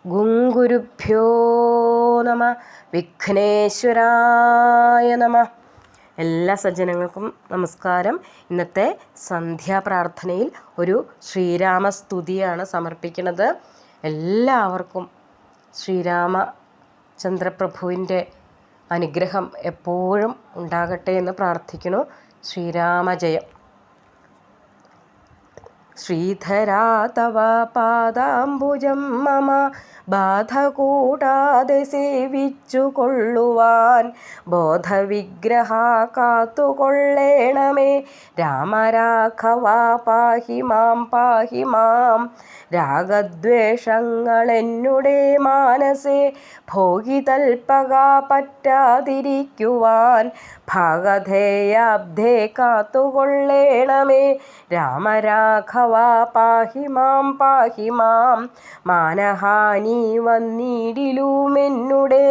ഗുരുഭ്യോ നമ. വിഘ്നേശ്വരായ നമ. എല്ലാ സജ്ജനങ്ങൾക്കും നമസ്കാരം. ഇന്നത്തെ സന്ധ്യാപ്രാർത്ഥനയിൽ ഒരു ശ്രീരാമസ്തുതിയാണ് സമർപ്പിക്കുന്നത്. എല്ലാവർക്കും ശ്രീരാമചന്ദ്രപ്രഭുവിൻ്റെ അനുഗ്രഹം എപ്പോഴും ഉണ്ടാകട്ടെ എന്ന് പ്രാർത്ഥിക്കുന്നു. ശ്രീരാമജയം. ശ്രീധരാ തവ പാദാംബുജം മമ ബാധ കൂടാതെ സേവിച്ചു കൊള്ളുവാൻ ബോധവിഗ്രഹ കാത്തുകൊള്ളേണമേ. രാമരാഘവ പാഹി മാം രാഗദ്വേഷങ്ങളെന്നുടെ മാനസേ ഭോഗിതൽപക പറ്റാതിരിക്കുവാൻ ഭാഗധേയാബ്ധേ കാത്തുകൊള്ളേണമേ. രാമരാഘവ പാഹി മാം മാനഹാനി വന്നിടിലുമെന്നുടെ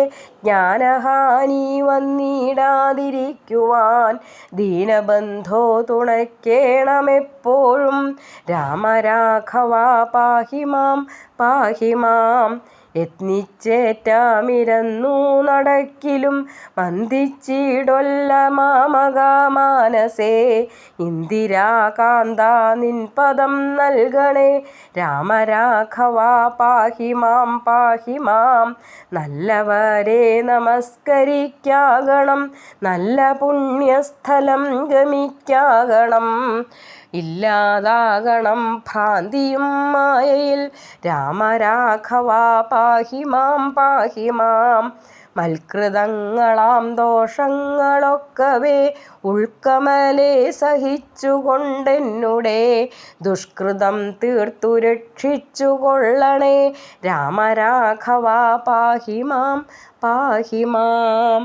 ജ്ഞാനഹാനി വന്നിടാതിരിക്കുവാൻ ദീനബന്ധോ തുണയ്ക്കേണമെപ്പോഴും. രാമരാഘവ പാഹി മാം യത്നിച്ചേറ്റാമിരന്നു നടക്കിലും മന്ദിച്ചിടൊല്ല മാമക മാനസേ. ഇന്ദിരാകാന്ത നിൻ പദം നൽകണേ. രാമരാഘവ പാഹി മാം നല്ലവരെ നമസ്കരിക്കാകണം. നല്ല പുണ്യസ്ഥലം ഗമിക്കാകണം. ഇല്ലാതാകണം ഭ്രാന്തിയും മായയിൽ. രാമരാഘവ പാഹി മാം മൽകൃതങ്ങളാം ദോഷങ്ങളൊക്കവേ ഉൾക്കമലെ സഹിച്ചുകൊണ്ടെന്നുടെ ദുഷ്കൃതം തീർത്തു രക്ഷിച്ചു കൊള്ളണേ. രാമരാഘവ പാഹി മാം